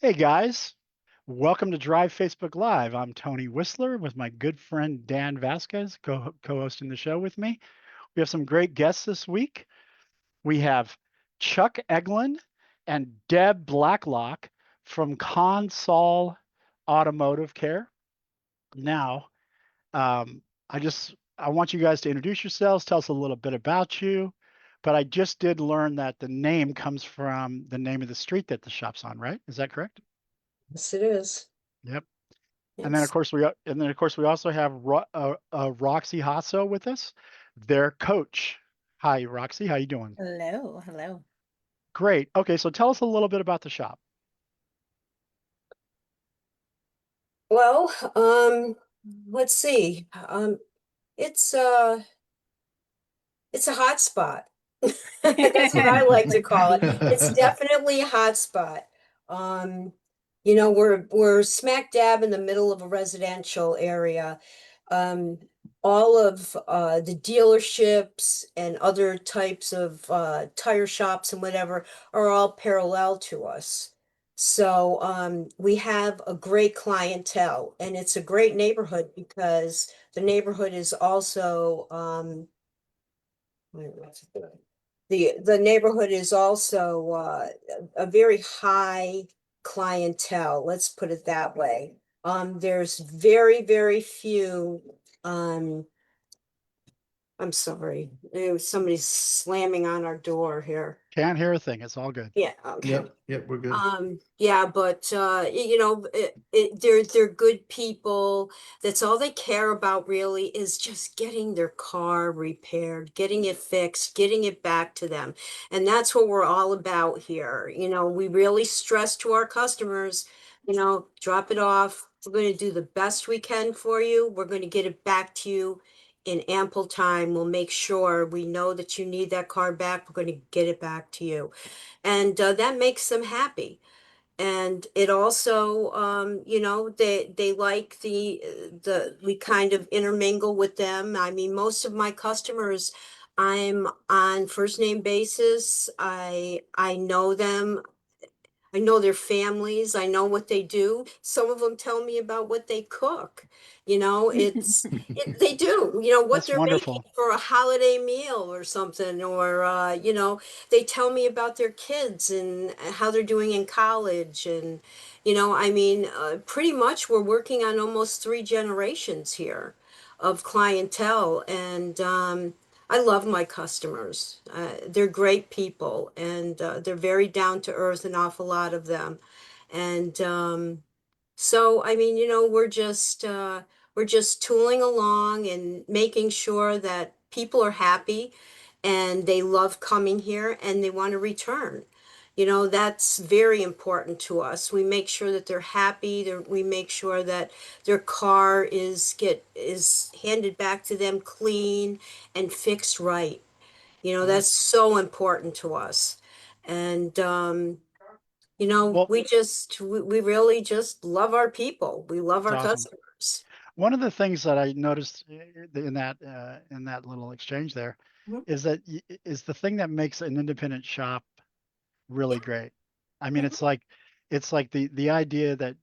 Hey guys, welcome to Drive Facebook Live. I'm Tony Whistler with my good friend Dan Vasquez co-hosting the show with me. We have some great guests this week. We have Chuck Eglin and Deb Blacklock from Consol Automotive Care. Now, um, I want you guys to introduce yourselves, tell us a little bit about you. But I just did learn that the name comes from the name of the street that the shop's on, right? Is that correct? Yes, it is. Yep. And then of Yes. course we also have Roxy Hasso with us, their coach. Hi, Roxy. How you doing? Hello, hello. Great. Okay, so tell us a little bit about the shop. Well, let's see. It's uh it's a hot spot. That's what I like to call it. It's definitely a hot spot. Um, we're smack dab in the middle of a residential area. Um, all of the dealerships and other types of tire shops and whatever are all parallel to us. So we have a great clientele, and it's a great neighborhood because the neighborhood is also the neighborhood is also a very high clientele, let's put it that way. There's very, very few, um, I'm sorry, there was somebody slamming on our door here. Can't hear a thing. It's all good. Yeah, okay. Yep, we're good. Yeah, but they're good people. That's all they care about really is just getting their car repaired, getting it fixed, getting it back to them. And that's what we're all about here. We really stress to our customers, drop it off. We're going to do the best we can for you. We're going to get it back to you in ample time. We'll make sure we know that you need that car back. We're going to get it back to you, and that makes them happy. And it also, they like the we kind of intermingle with them. I mean, most of my customers, I'm on first name basis. I know them. I know their families. I know what they do. Some of them tell me about what they cook. They do, what That's they're making wonderful. for a holiday meal or something, or, they tell me about their kids and how they're doing in college. And, I mean, pretty much we're working on almost three generations here of clientele. And, I love my customers. They're great people, and they're very down to earth, an awful lot of them. And so, I mean, we're just tooling along and making sure that people are happy and they love coming here and they want to return. That's very important to us. We make sure that they're happy. We make sure that their car is handed back to them clean and fixed right. Well, That's so important to us. And well, we really just love our people. We love it's our awesome. customers. One of the things that I noticed in that little exchange there Mhm. is is the thing that makes an independent shop really Yeah. great. I mean, Mhm. it's like the idea that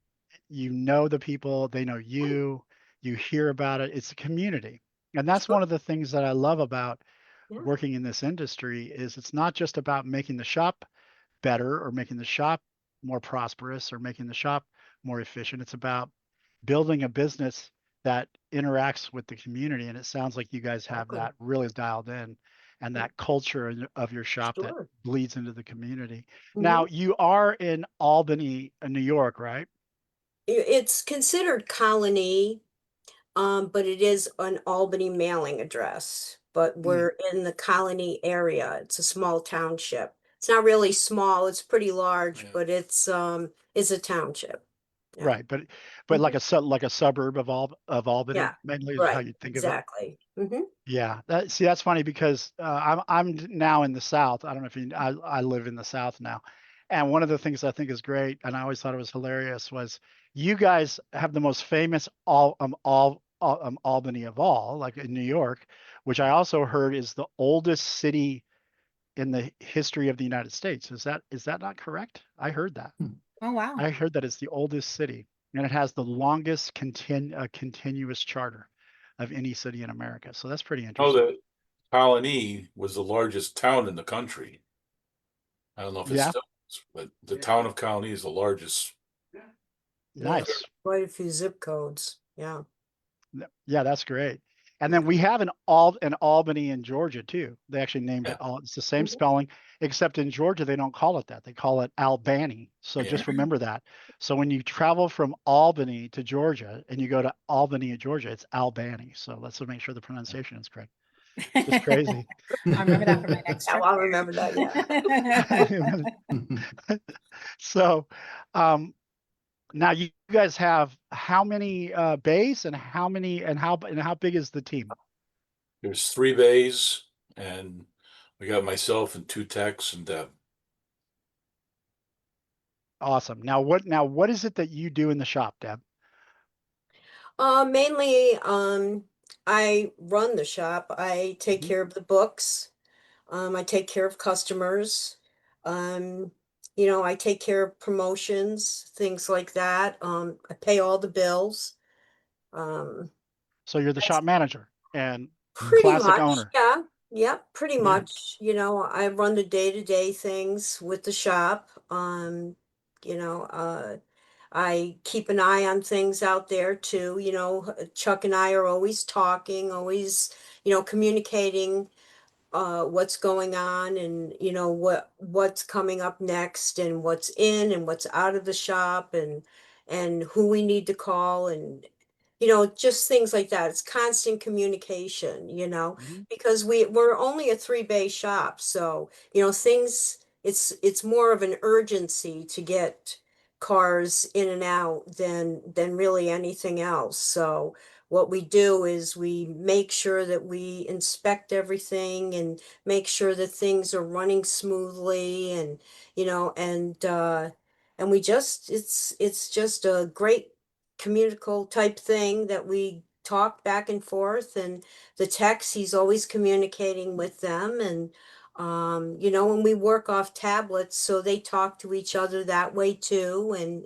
you know the people, they know you hear about it. It's a community. And that's Sure. one of the things that I love about Yeah. working in this industry is it's not just about making the shop better or making the shop more prosperous or making the shop more efficient. It's about building a business that interacts with the community. And it sounds like you guys have Exactly. that really dialed in and Yeah. that culture of your shop that Sure. bleeds into the community. Now, Hmm. you are in Albany, New York, right? It's considered Colony, but it is an Albany mailing address. But Mm, we're in the Colony area. It's a small township. It's not really small. It's pretty large, Yeah. but it's a township. Yeah. right. But Mhm. like a suburb of Albany, Yeah. mainly is how Right. you think of it. Exactly. Hmm. Yeah, that's funny because I'm now in the South. I don't know if you I live in the South now, and one of the things I think is great, and I always thought it was hilarious, was you guys have the most famous Albany of all, like in New York, which I also heard is the oldest city in the history of the United States. Is that not correct? I heard that. Oh, wow. I heard that it's the oldest city, and it has the longest continuous charter of any city in America. So that's pretty Know interesting. that Colony was the largest town in the country. I don't know if it's Yeah, still is, but the town of Colony is the largest. Yeah, nice. quite a few zip codes. Yeah. Yeah, that's great. And then we have an Albany in Georgia too. They actually named it Yeah, all. It's the same Mhm. spelling, except in Georgia they don't call it that. They call it Albany. So yeah. just remember that. So when you travel from Albany to Georgia and you go to Albany, Georgia, it's Albany. So let's make sure the pronunciation is correct. Just crazy. I'll remember that for my next Yeah, trip well, I'll remember that. Yeah. there. So, now you guys have how many bays and how big is the team? There's 3 bays, and we got myself and 2 techs and Deb. Awesome. Now what is it that you do in the shop, Deb? Mainly, I run the shop. I take Mhm. care of the books. I take care of customers. Um, I take care of promotions, things like that. I pay all the bills. Um, So you're the that's shop manager and pretty classic much, owner. yeah. Yep, pretty Yeah. much. I run the day-to-day things with the shop. You know, I keep an eye on things out there too. Chuck and I are always talking, always, communicating what's going on, and what's coming up next, and what's in and what's out of the shop, and who we need to call, and just things like that. It's constant communication, Mhm. because we're only a 3 bay shop, so things, it's more of an urgency to get cars in and out than really anything else. So what we do is we make sure that we inspect everything and make sure that things are running smoothly, and and we just it's just a great communicable type thing that we talk back and forth, and the text, he's always communicating with them, and when we work off tablets, so they talk to each other that way too, and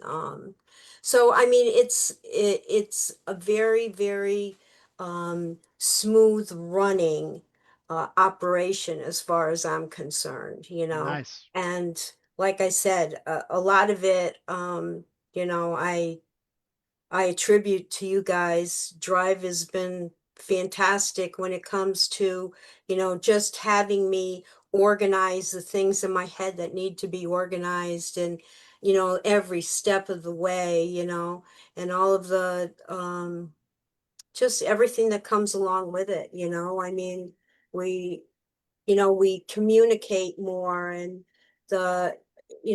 so I mean it's a very, very smooth running operation as far as I'm concerned. Nice. And like I said, a lot of it, I attribute to you guys. Drive has been fantastic when it comes to, just having me organize the things in my head that need to be organized, and, every step of the way, and all of the, just everything that comes along with it. I mean, we, we communicate more, and the,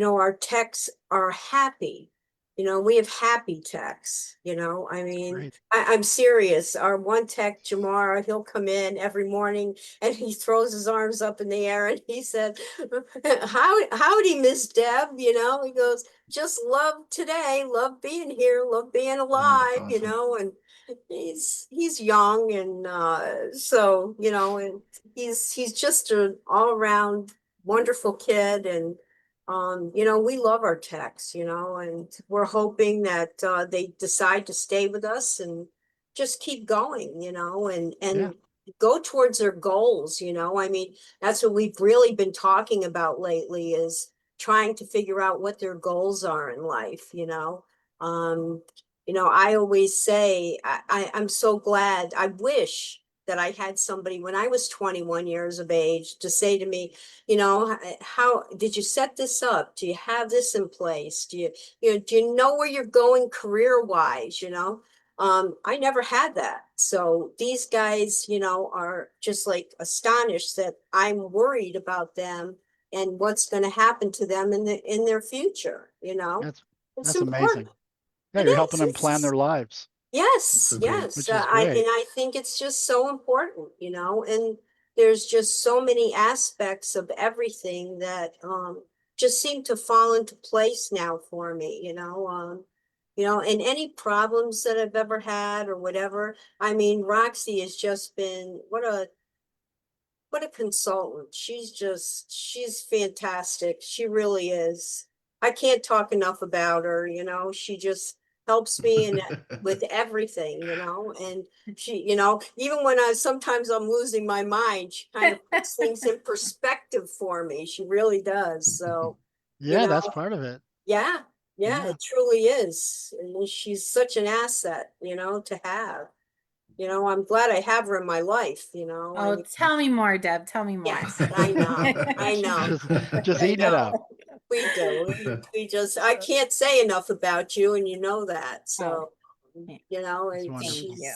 our techs are happy. We have happy techs, I mean, Great. I'm serious. Our one tech, Jamar, he'll come in every morning and he throws his arms up in the air and he said, howdy, Miss Deb, he goes, just love today, love being here, love being Oh, that's alive, awesome. and he's young, and so and he's just an all around wonderful kid, and we love our techs, and we're hoping that they decide to stay with us and just keep going, Yeah. and go towards their goals. I mean, that's what we've really been talking about lately, is trying to figure out what their goals are in life. um I always say, I'm so glad. I wish that I had somebody when I was 21 years of age to say to me, how did you set this up? Do you have this in place? Do you know where you're going career wise? I never had that. So these guys, are just like astonished that I'm worried about them and what's going to happen to them in their future. That's It's that's important. amazing. Yeah, It you're helping is. them plan their lives, That's Yes, so great. yes. which is I great. and I think it's just so important, and there's just so many aspects of everything that just seem to fall into place now for me, and any problems that I've ever had or whatever. I mean, Roxy has just been what a consultant. She's fantastic. She really is. I can't talk enough about her, you know, she just helps me and with everything, you know, and she, you know, even when sometimes I'm losing my mind, she kind of puts things in perspective for me. She really does. So, you Yeah, know, that's part of it. yeah, yeah, Yeah, it truly is. And she's such an asset, you know, to have. You know, I'm glad I have her in my life, you know. I Oh, mean, tell me more, Deb. Tell me more. yes, I know. I know. just I eating it know. up. We do. We just, I can't say enough about you, and you know that. Oh, So, yeah. you know, That's and wonderful. Thank you.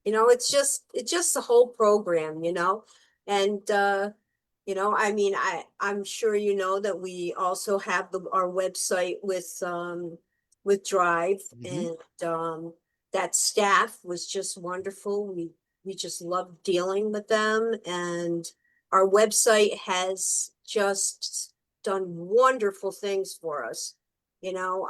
you know, it's just the whole program, you know, and you know, I mean, I'm sure you know that we also have our website with Drive, Hmm. and that staff was just wonderful. We just loved dealing with them, and our website has just done wonderful things for us. You know,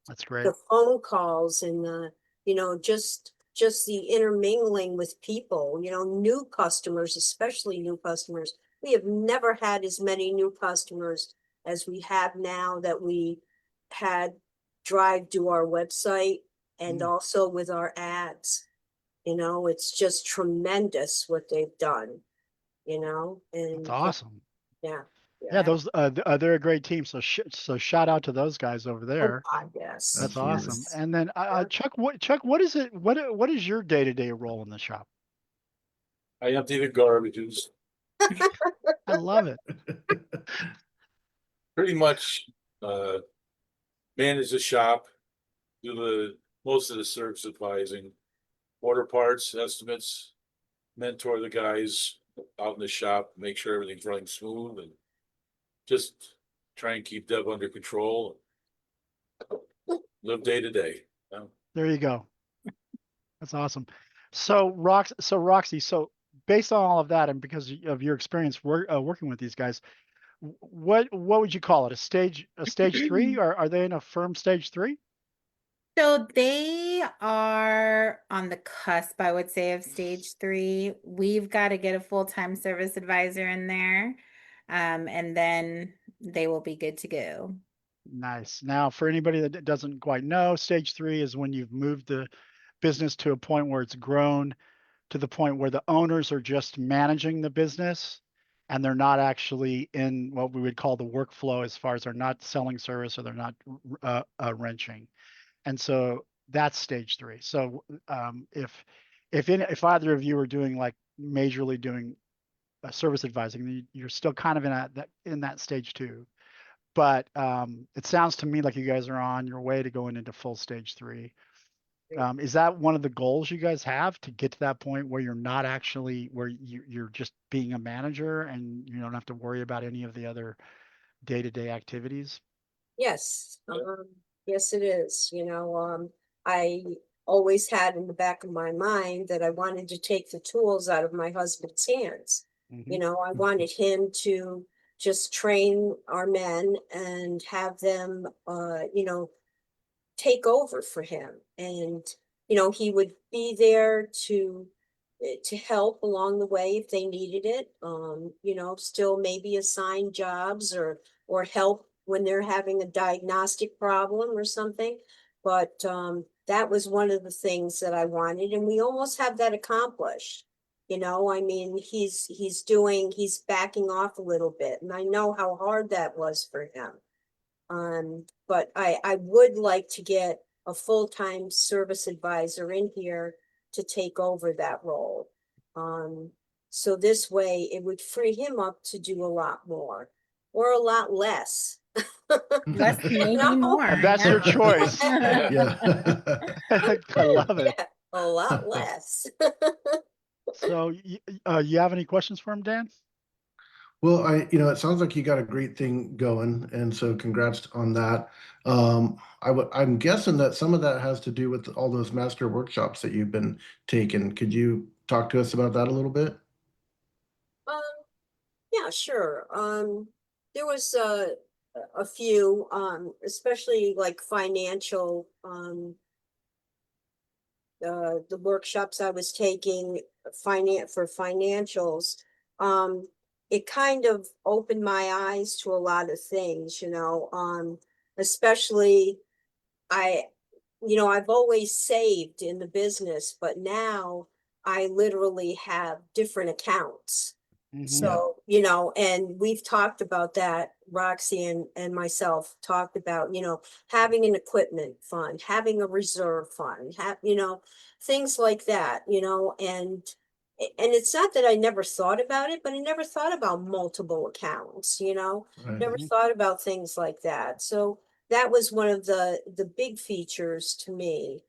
That's great. the phone calls and you know, just the intermingling with people, you know, new customers, especially new customers. We have never had as many new customers as we have now that we had Drive do our website and Mm, also with our ads. You know, it's just tremendous what they've done, you know, that's and awesome. yeah, Yeah, yeah. those they're a great team. So so shout out to those guys over Oh there. God, yes, That's Absolutely. awesome. yes. And then Chuck, what is it? What is your day-to-day role in the shop? I empty the garbages, I love it. pretty much, uh, manage the shop, do most of the service advising, order parts, estimates, mentor the guys out in the shop, make sure everything's running smooth and just try and keep Deb under control, live day to day. There you go. That's awesome. So Roxy, so based on all of that, and because of your experience working with these guys, what would you call it? A stage three, or are they in a firm stage three? So they are on the cusp, I would say, of stage 3. We've got to get a full-time service advisor in there, and then they will be good to go. Nice. Now, for anybody that doesn't quite know, stage three is when you've moved the business to a point where it's grown to the point where the owners are just managing the business and they're not actually in what we would call the workflow as far as they're not selling service or they're not wrenching. And so that's stage three. So if either of you are doing like majorly doing service advising, you're still kind of in that stage two. But it sounds to me like you guys are on your way to going into full stage three. Is that one of the goals you guys have to get to that point where you're not actually where you're just being a manager and you don't have to worry about any of the other day-to-day activities? Yes, yes, it is. You know, I always had in the back of my mind that I wanted to take the tools out of my husband's hands. You Hmm. know, I wanted him to just train our men and have them, you know, take over for him. And, you know, he would be there to help along the way if they needed it. You know, still maybe assign jobs or help when they're having a diagnostic problem or something. But that was one of the things that I wanted, and we almost have that accomplished. You know, I mean, he's backing off a little bit, and I know how hard that was for him. But I would like to get a full-time service advisor in here to take over that role. So this way it would free him up to do a lot more or a lot less. Less, You maybe know? more. And that's your choice. Yeah. I love it. Yeah, a lot less. So, you have any questions for him, Dan? Well, it sounds like you got a great thing going, and so congrats on that. I'm guessing that some of that has to do with all those master workshops that you've been taking. Could you talk to us about that a little bit? Um, yeah, sure. There was a few, especially like financial, the workshops I was taking for financials, it kind of opened my eyes to a lot of things, you know. especially I, I've always saved in the business, but now I literally have different accounts. Mhm. Yeah. So, and we've talked about that, Roxy and myself talked about, having an equipment fund, having a reserve fund, things like that, and it's not that I never thought about it, but I never thought about multiple accounts, Right. never Mhm. thought about things like that. So that was one of the big features to me.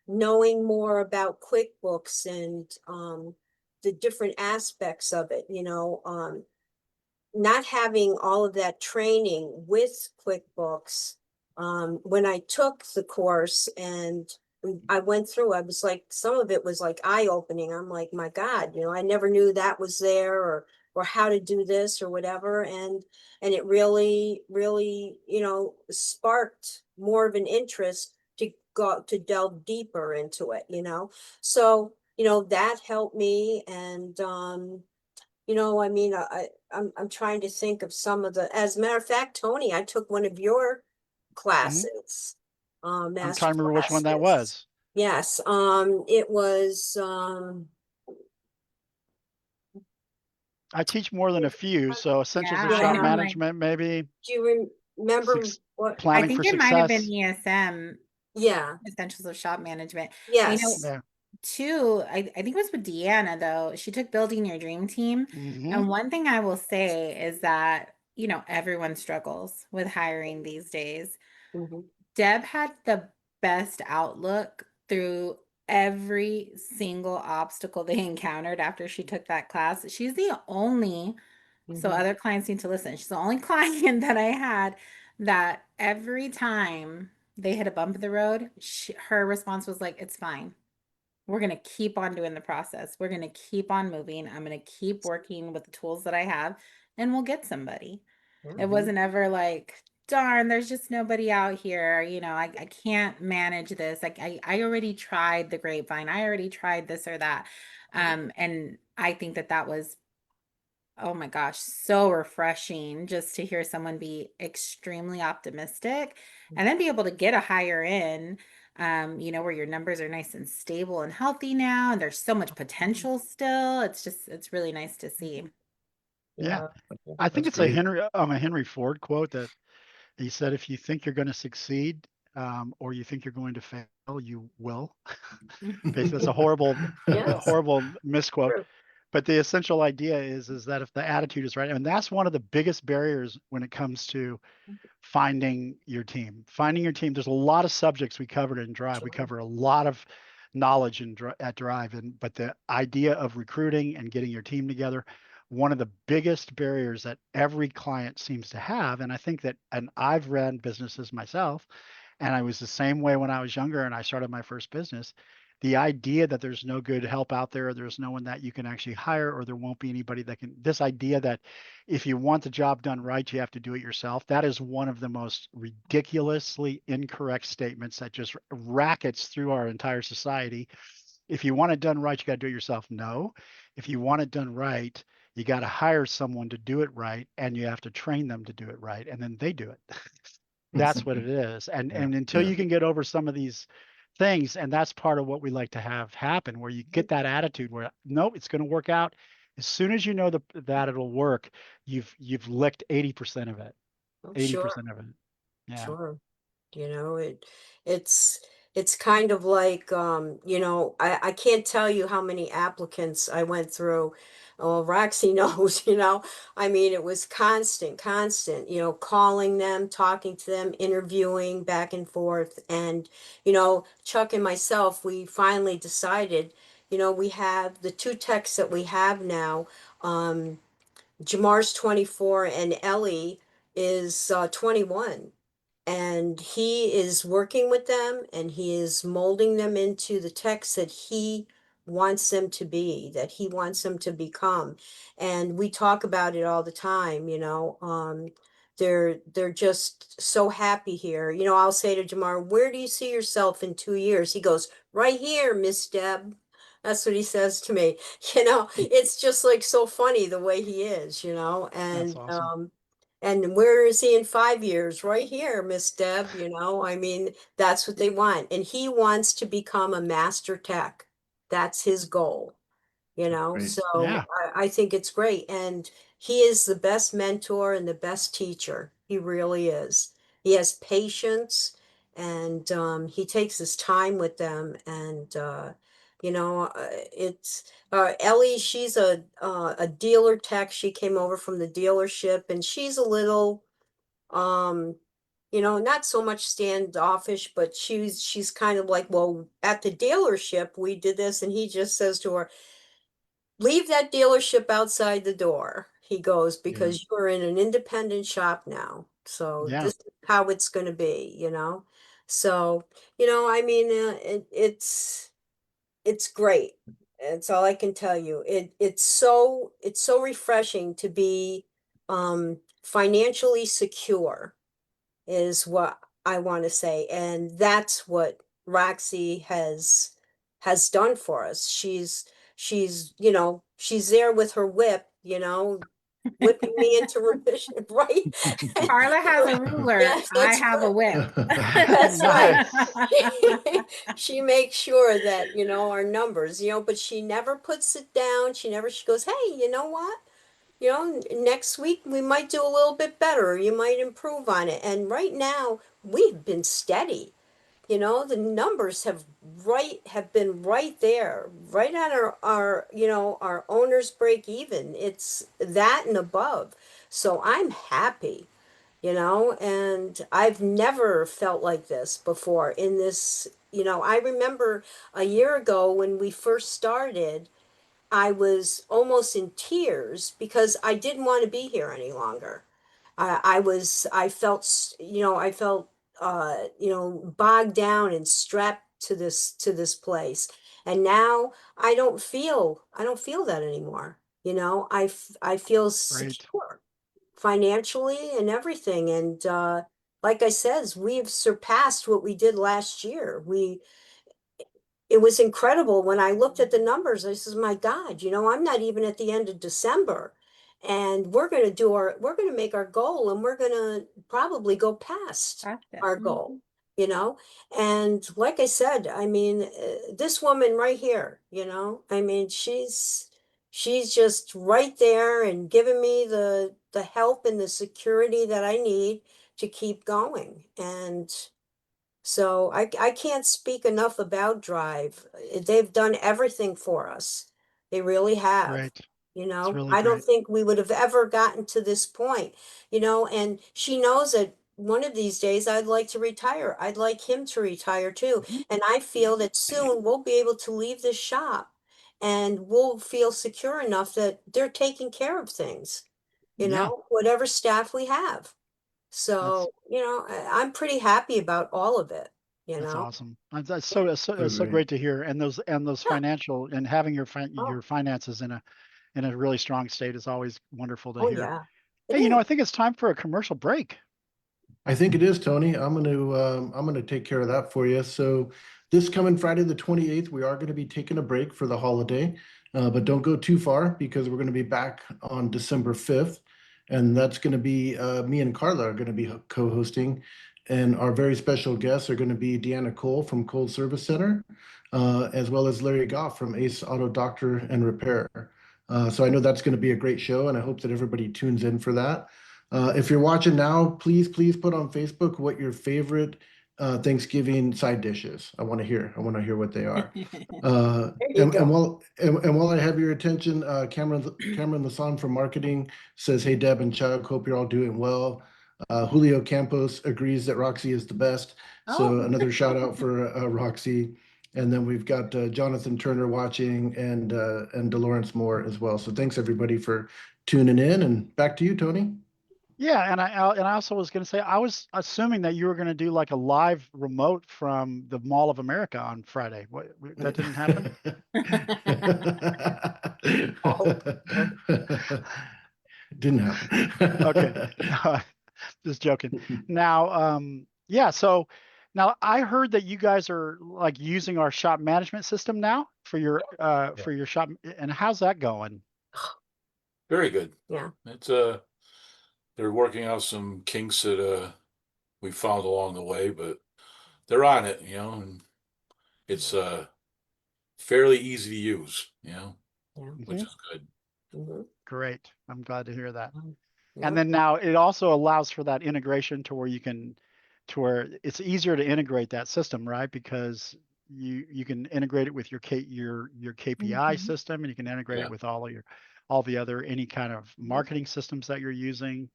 Knowing more about QuickBooks and the different aspects of it, not having all of that training with QuickBooks. When I took the course and I went through, I was like, some of it was like eye-opening. I'm like, my God, I never knew that was there, or how to do this or whatever. And it really, really, sparked more of an interest to go to delve deeper into it, So, that helped me. And I mean, I'm trying to think of some of as a matter of fact, Tony, I took one of your Mhm. classes, I'm master trying to remember which one that classes. was. Yes, it was, I teach more than a few, so Essentials of Yeah, I Shop know, yeah, like, Management, maybe do you remember six, what? I planning for think it might have been success. ESM, Yeah, Essentials of Shop Management. You know, yes. Yeah. two, I think it was with Deanna though. She took Building Your Dream Team. Hmm. And one thing I will say is that, everyone struggles with hiring these days. Mhm. Deb had the best outlook through every single obstacle they encountered after she took that class. She's the only, so Mhm. other clients need to listen. She's the only client that I had that every time they hit a bump in the road, her response was like, it's fine. We're going to keep on doing the process. We're going to keep on moving. I'm going to keep working with the tools that I have, and we'll get somebody. Yeah. It wasn't ever like, darn, there's just nobody out here. I can't manage this. Like I already tried the grapevine. I already tried this or that. And I think that was, oh my gosh, so refreshing just to hear someone be extremely optimistic and then be able to get a higher in, where your numbers are nice and stable and healthy now, and there's so much potential still. It's really nice to see. Yeah. Yeah. I think That's it's a great. Henry Ford quote that he said, if you think you're going to succeed, or you think you're going to fail, you will. Basically, that's a Yes. horrible misquote. True. But the essential idea is that if the attitude is right, and that's one of the biggest barriers when it comes to finding your team. There's a lot of subjects we covered in Drive. We Sure. cover a lot of knowledge at Drive, but the idea of recruiting and getting your team together, one of the biggest barriers that every client seems to have. And I think that, and I've ran businesses myself, and I was the same way when I was younger and I started my first business. The idea that there's no good help out there, there's no one that you can actually hire, or there won't be anybody that can, this idea that if you want the job done right, you have to do it yourself. That is one of the most ridiculously incorrect statements that just rackets through our entire society. If you want it done right, you got to do it yourself. No. If you want it done right, you got to hire someone to do it right, and you have to train them to do it right, and then they do it. That's what it is. And Yeah. until Yeah. you can get over some of these things, and that's part of what we like to have happen, where you get that attitude where nope, it's going to work out. As soon as you know that it'll work, you've licked 80% of it. Oh, sure. 80% of it. Yeah. Sure. It's it's kind of like I can't tell you how many applicants I went through. Oh, Roxy knows, I mean, it was constant, calling them, talking to them, interviewing back and forth. And, Chuck and myself, we finally decided, we have the two techs that we have now. Jamar's 24 and Ellie is 21, and he is working with them and he is molding them into the text that he wants them to be, that he wants them to become. And we talk about it all the time, they're just so happy here. I'll say to Jamar, where do you see yourself in 2 years? He goes, right here, Miss Deb. That's what he says to me. It's just like so funny the way he is, That's and awesome. And where is he in 5 years? Right here, Miss Deb, I mean, that's what they want. And he wants to become a master tech. That's his goal. Great. So Yeah. I think it's great. And he is the best mentor and the best teacher. He really is. He has patience and he takes his time with them. And, it's Ellie, she's a dealer tech. She came over from the dealership and she's a little, um, not so much standoffish, but she's kind of like, well, at the dealership, we did this. And he just says to her, leave that dealership outside the door. He goes, Yeah. because you're in an independent shop now. So Yeah. this is how it's going to be. So, I mean, it's great. It's all I can tell you. It's so refreshing to be financially secure is what I want to say. And that's what Roxy has done for us. She's there with her whip, whipping me into remission, right? Carla has a ruler. Yes, I that's have a right. whip. That's right. Nice. She makes sure that, our numbers, but she never puts it down. She goes, hey, you know what? Next week we might do a little bit better. You might improve on it. And right now we've been steady. The numbers have been right there, right at our owner's break even. It's that and above. So I'm happy, and I've never felt like this before in this. I remember a year ago when we first started, I was almost in tears because I didn't want to be here any longer. I felt bogged down and strapped to this place. And now I don't feel that anymore. I feel Great. secure financially and everything. And like I says, we've surpassed what we did last year. It was incredible when I looked at the numbers. I says, my God, I'm not even at the end of December. And we're going to make our goal and we're going to probably go past Gotcha. our goal, you know? And like I said, I mean, this woman right here, I mean, she's just right there and giving me the help and the security that I need to keep going. And so I can't speak enough about Drive. They've done everything for us. They really have. Great. It's really I don't great. think we would have ever gotten to this point, and she knows that one of these days I'd like to retire. I'd like him to retire too. Mhm. And I feel that soon we'll be able to leave this shop and we'll feel secure enough that they're taking care of things, Yeah. whatever staff we have. That's So, I'm pretty happy about all of it, you that's know? awesome. That's Yeah. So so great. great to hear. And those Yeah. financial and having Oh, your finances in a really strong state is always wonderful to oh hear. yeah, it Hey, is. I think it's time for a commercial break. I think it is, Tony. I'm gonna take care of that for you. So this coming Friday, the 28th, we are gonna be taking a break for the holiday. But don't go too far because we're gonna be back on December 5th. And that's gonna be me and Carla are gonna be co-hosting. And our very special guests are gonna be Deanna Cole from Cold Service Center, as well as Larry Goff from Ace Auto Doctor and Repair. So I know that's gonna be a great show, and I hope that everybody tunes in for that. If you're watching now, please put on Facebook what your favorite Thanksgiving side dish is. I want to hear. I want to hear what they are. There you go. And while I have your attention, Cameron Lasan from marketing says, "Hey Deb and Chuck, hope you're all doing well." Julio Campos agrees that Roxy is the best. So Oh, another shout out for Roxy. And then we've got Jonathan Turner watching and Delawrence Moore as well. So thanks everybody for tuning in. And back to you, Tony. Yeah, and I also was going to say I was assuming that you were going to do like a live remote from the Mall of America on Friday. That didn't happen? Oh, Didn't Okay. happen. Just joking. Now, yeah, so now I heard that you guys are like using our shop management system now Yeah. for your shop, and how's that going? Very good. yeah. It's they're working out some kinks that we found along the way, but they're on it, and it's fairly easy to use, Yeah. which is good. Mhm. Great. I'm glad to hear that. Yeah. And then now it also allows for that integration to where to where it's easier to integrate that system, right? Because you can integrate it with your KPI system, and you can integrate it Yeah. with all the other any kind of marketing systems that you're using.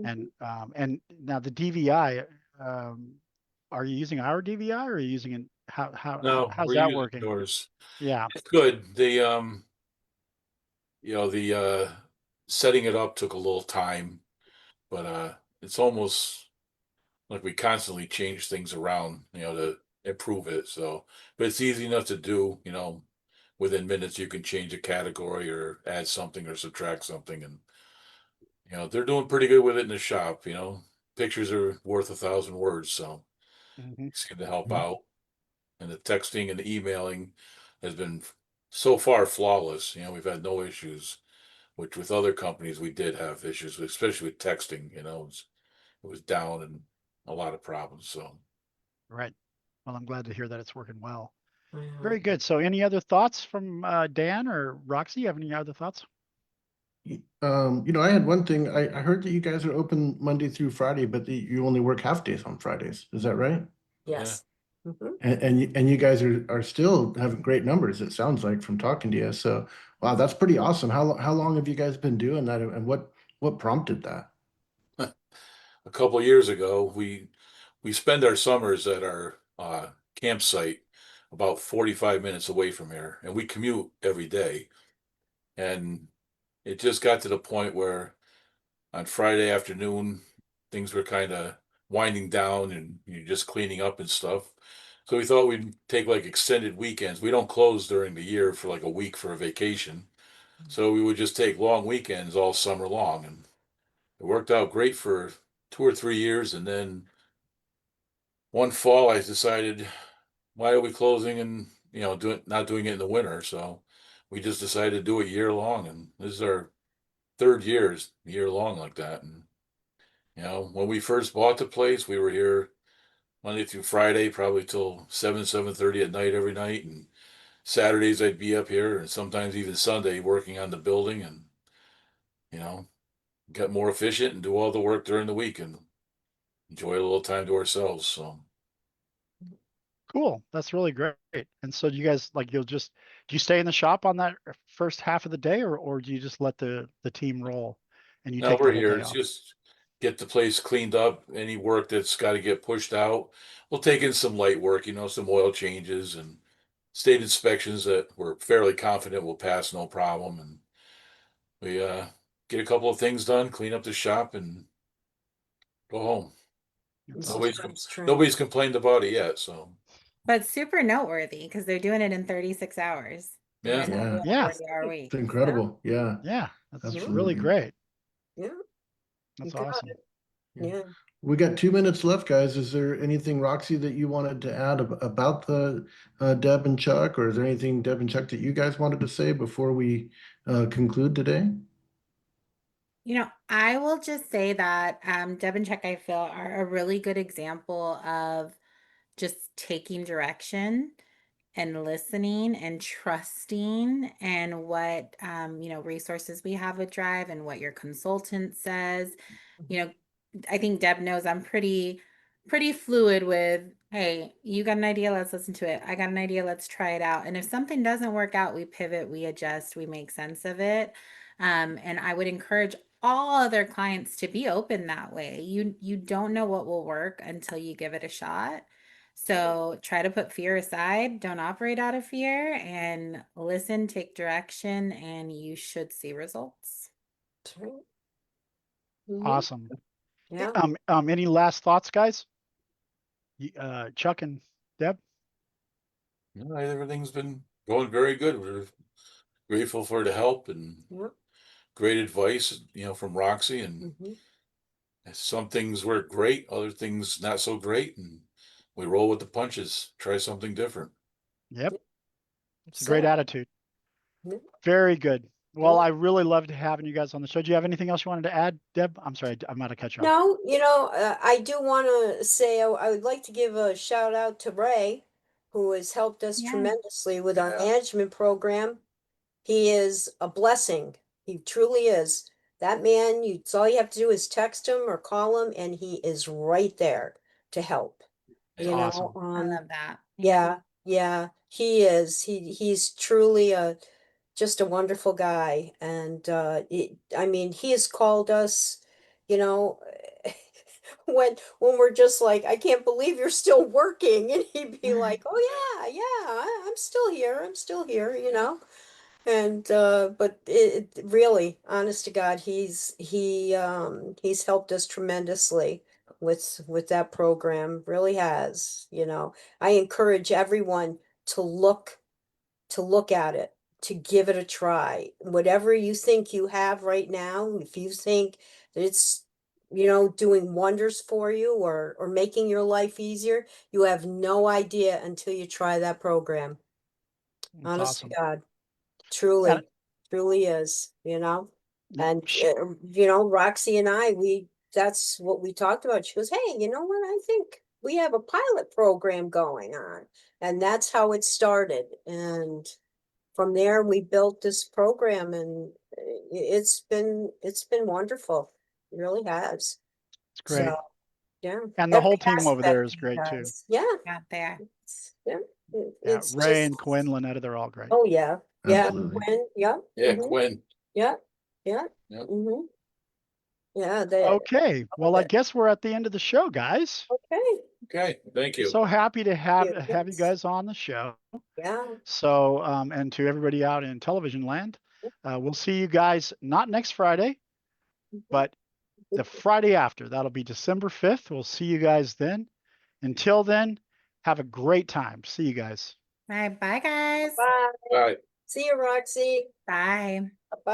And now the DVI, are you using our DVI or are you using it? No, How's we're that using working? yours. Yeah. It's good. The setting it up took a little time, but it's almost like we constantly change things around, to improve it. So, but it's easy enough to do, within minutes you can change a category or add something or subtract something, and they're doing pretty good with it in the shop. Pictures are worth 1,000 words, so Mhm. seem to help Mhm. out. And the texting and the emailing has been so far flawless. We've had no issues, which with other companies we did have issues, especially with texting. It was down and a lot of problems. So Right. Well, I'm glad to hear that it's working well. Yeah. Very good. So any other thoughts from Dan or Roxy? You have any other thoughts? I had one thing. I heard that you guys are open Monday through Friday, but you only work half days on Fridays. Is that right? Yes. Mhm. And you guys are still having great numbers, it sounds like, from talking to you. So, wow, that's pretty awesome. How long have you guys been doing that, and what prompted that? a couple of years ago, we spend our summers at our campsite about 45 minutes away from here, and we commute every day. And it just got to the point where on Friday afternoon, things were kind of winding down and you're just cleaning up and stuff. So we thought we'd take like extended weekends. We don't close during the year for like a week for a vacation. So we would just take long weekends all summer long. And it worked out great for 2 or 3 years. And then one fall, I decided, why are we closing and, not doing it in the winter? So we just decided to do it year long. And this is our third year long like that. And when we first bought the place, we were here Monday through Friday, probably till 7:30 at night every night. And Saturdays I'd be up here, and sometimes even Sunday working on the building, and you know, get more efficient and do all the work during the week and enjoy a little time to ourselves. So Cool. That's really great. And so do you guys do you stay in the shop on that first half of the day or do you just let the team roll and you now take the we're whole here. day It's off? just get the place cleaned up. Any work that's got to get pushed out, we'll take in some light work, some oil changes and state inspections that we're fairly confident will pass no problem. And we get a couple of things done, clean up the shop, and go home. That's It's awesome. just jobs trained. Nobody's complained about it yet. So But super noteworthy because they're doing it in 36 hours. You yeah, guys are Yeah, doing a Yeah. 40-hour week. it's incredible. Yeah, Yeah. That's really absolutely. great. Yeah. You That's got awesome. it. Yeah. Yeah. We got 2 minutes left, guys. Is there anything, Roxy, that you wanted to add about the Deb and Chuck, or is there anything, Deb and Chuck, that you guys wanted to say before we conclude today? I will just say that Deb and Chuck, I feel, are a really good example of just taking direction and listening and trusting and what resources we have with Drive and what your consultant says. you know I think Deb knows I'm pretty fluid with, hey, you got an idea, let's listen to it. I got an idea, let's try it out. And if something doesn't work out, we pivot, we adjust, we make sense of it. And I would encourage all other clients to be open that way. You don't know what will work until you give it a shot. So try to put fear aside, don't operate out of fear, and listen, take direction, and you should see results. That's right. Mhm. Awesome. Yeah. Any last thoughts, guys? Chuck and Deb? everything's been going very good. We're grateful for the help and Yeah. great advice, from Roxy. And Mm-hmm. some things work great, other things not so great, and we roll with the punches. Try something different. Yep. It's a great So, attitude. yeah. Very good. Well, I really loved having you guys on the show. Do you have anything else you wanted to add, Deb? I'm sorry, I might have cut you off. No, I do want to say I would like to give a shout out to Ray, who has helped us Yeah. tremendously with our management program. He is a blessing. He truly is. That man, it's all you have to do is text him or call him, and he is right there to help. It's You know, awesome. I love that. yeah, he is. He's truly just a wonderful guy. And I mean, he has called us, you know, when we're just like, I can't believe you're still working. And he'd be like, oh yeah, I'm still here. I'm still here, you know. And but it really, honest to God, he's helped us tremendously with that program. Really has, you know. I encourage everyone to look at it, to give it a try. Whatever you think you have right now, if you think that it's, doing wonders for you or making your life easier, you have no idea until you try that program. It's Honest awesome. to God. And Truly is, yeah, and Roxy and that's what we talked about. She goes, hey, you know what? I think we have a pilot program going on. And that's how it started. And from there, we built this program, and it's been wonderful. It really has. it's great. So, yeah. And the Every whole team over there aspect is he great too. does. Yeah. Out there. Yeah. Yeah, It's Ray just, and Quinn, Lynetta, they're all great. oh yeah. Yeah. Absolutely. When, yeah. Yeah, mhm, Quinn. Yeah. Yeah. Yep. hmm Yeah. They, Okay, well, I it. guess we're at the end of the show, guys. Okay. Okay, thank you. So happy to have you Yes. guys on the show. Yeah. So, and to everybody out in television land, we'll see you guys not next Friday, but the Friday after. That'll be December 5th. We'll see you guys then. Until then, have a great time. See you guys. All right. Bye, guys. Bye. Bye. See you, Roxy. Bye. Bye.